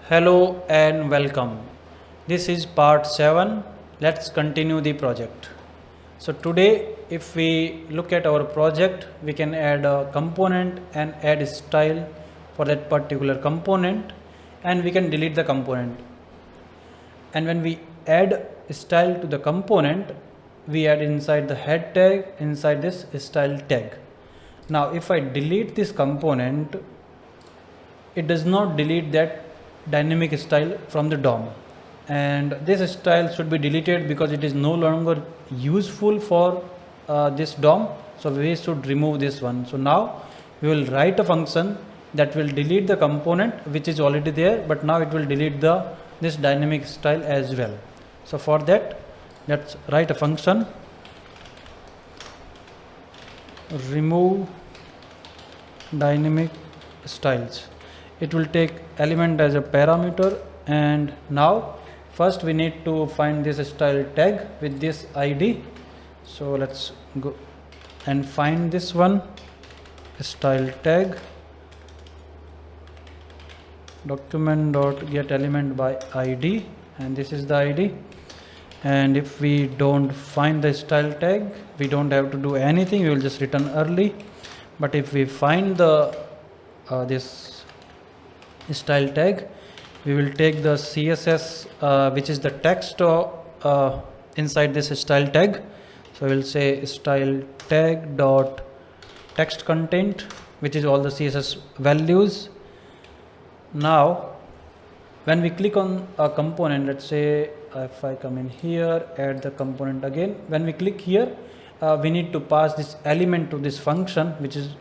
Hello and welcome. This is part 7. Let's continue the project. So today if we look at our project, we can add a component and add style for that particular component, and we can delete the component. And when we add style to the component, we add inside the head tag, inside this style tag. Now if I delete this component, it does not delete that dynamic style from the DOM, and this style should be deleted because it is no longer useful for this DOM. So we should remove this one. So now we will write a function that will delete the component which is already there, but now it will delete this dynamic style as well. So for that, let's write a function remove dynamic styles. It will take element as a parameter, and now first we need to find this style tag with this ID. So let's go and find this one, style tag document.getElement by ID, and this is the ID. And if we don't find the style tag, we don't have to do anything, we will just return early. But if we find the this style tag, we will take the CSS which is the text inside this style tag. So we will say style tag dot text content, which is all the CSS values. Now when we click on a component, let's say if I come in here, add the component again, when we click here, we need to pass this element to this function, which is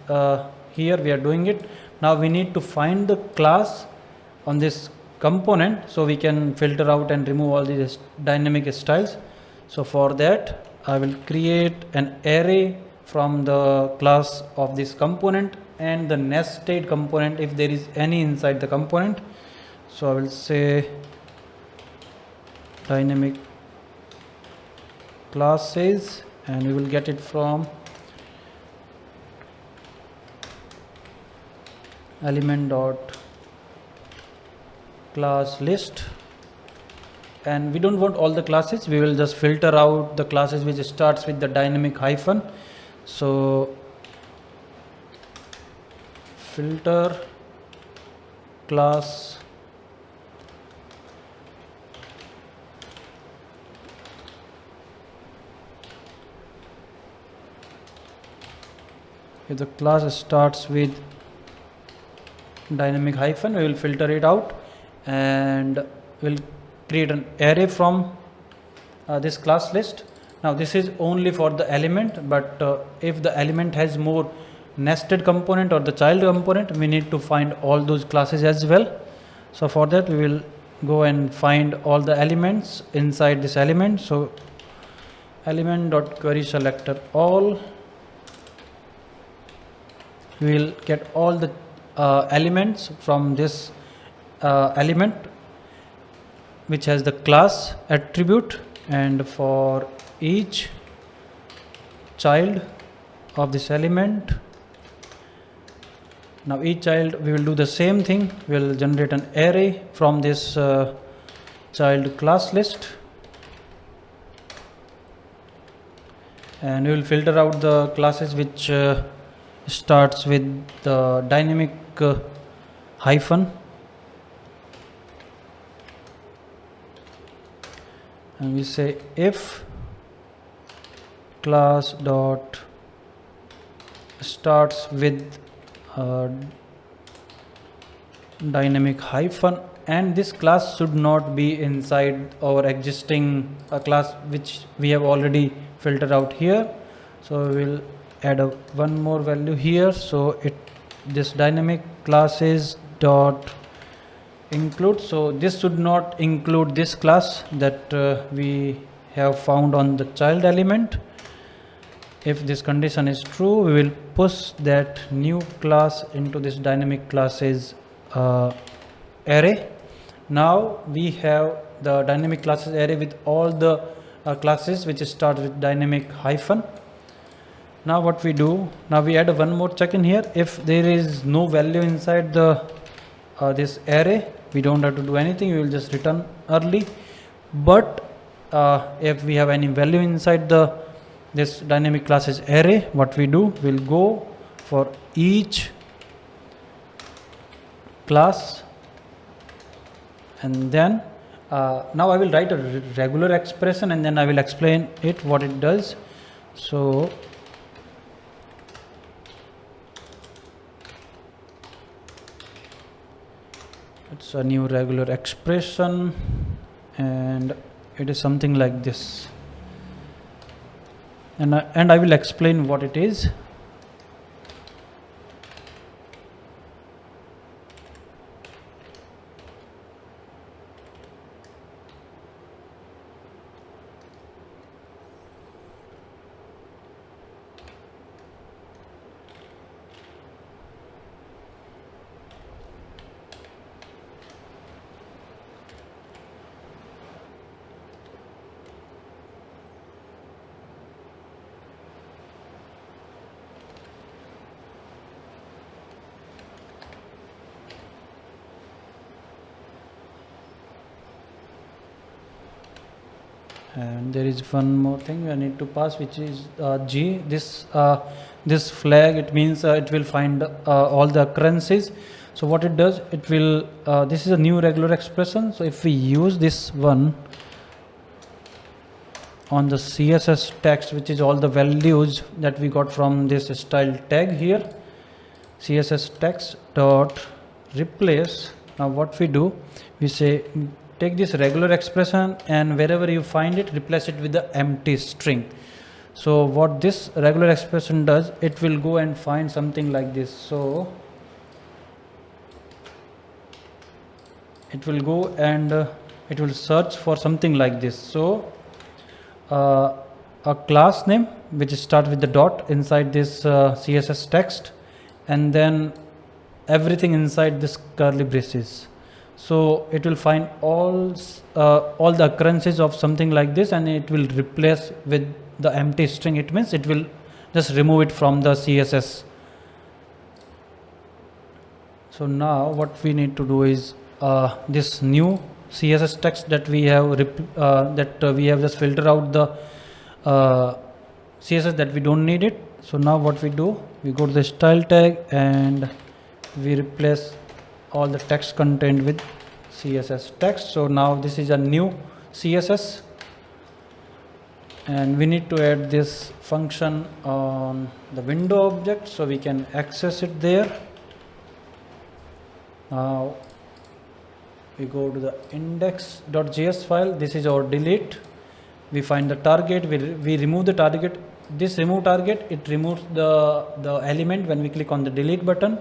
here we are doing it. Now we need to find the class on this component so we can filter out and remove all these dynamic styles. So for that, I will create an array from the class of this component and the nested component if there is any inside the component. So I will say dynamic classes, and we will get it from element dot class list. And we don't want all the classes, we will just filter out the classes which starts with the dynamic hyphen. So filter class if the class starts with dynamic hyphen, we will filter it out and we'll create an array from this class list. Now this is only for the element, but if the element has more nested component or the child component, we need to find all those classes as well. So for that, we will go and find all the elements inside this element. So element dot query selector all, we will get all the elements from this element which has the class attribute, and for each child of this element, now each child we will do the same thing, we will generate an array from this child class list, and we will filter out the classes which starts with the dynamic hyphen, and we say if class dot starts with dynamic hyphen, and this class should not be inside our existing class which we have already filtered out here. So we will add one more value here. So this dynamic classes dot include, so this should not include this class that we have found on the child element. If this condition is true, we will push that new class into this dynamic classes array. Now we have the dynamic classes array with all the classes which start with dynamic hyphen. Now what we do, now we add one more check in here. If there is no value inside the this array, we don't have to do anything, we will just return early. But if we have any value inside this dynamic class's array, what we do, we'll go for each class, and then now I will write a regular expression and then I will explain it what it does. So it's a new regular expression and it is something like this, and I will explain what it is. And there is one more thing I need to pass, which is G. This flag, it means it will find all the occurrences. So what it does, it will this is a new regular expression. So if we use this one on the CSS text, which is all the values that we got from this style tag here, CSS text dot replace. Now what we do, we say take this regular expression and wherever you find it, replace it with the empty string. So what this regular expression does, it will go and find something like this. So it will go and it will search for something like this. So a class name which starts with the dot inside this CSS text, and then everything inside this curly braces. So it will find all the occurrences of something like this, and it will replace with the empty string. It means it will just remove it from the CSS. So now what we need to do is this new CSS text that we have we have just filter out the CSS that we don't need it. So now what we do, we go to the style tag and we replace all the text content with CSS text. So now this is a new CSS, and we need to add this function on the window object so we can access it there. Now we go to the index.js file. This is our delete. We find the target, we remove the target. This remove target, it removes the element when we click on the delete button.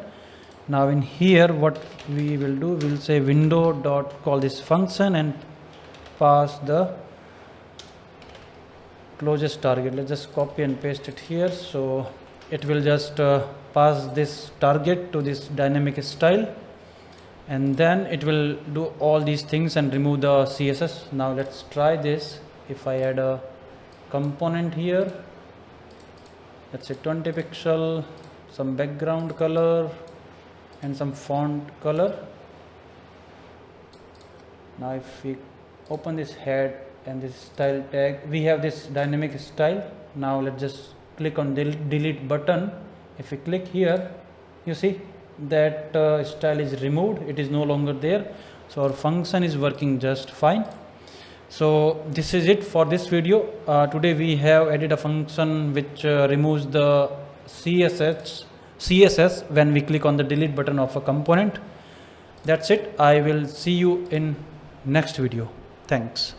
Now in here what we will do, we'll say window dot call this function and pass the closest target. Let's just copy and paste it here. So it will just pass this target to this dynamic style, and then it will do all these things and remove the CSS. Now let's try this. If I add a component here, let's say 20 pixel, some background color and some font color. Now if we open this head and this style tag, we have this dynamic style. Now let's just click on delete button. If we click here, you see that style is removed, it is no longer there. So our function is working just fine. So this is it for this video. Today we have added a function which removes the CSS when we click on the delete button of a component. That's it. I will see you in next video. Thanks.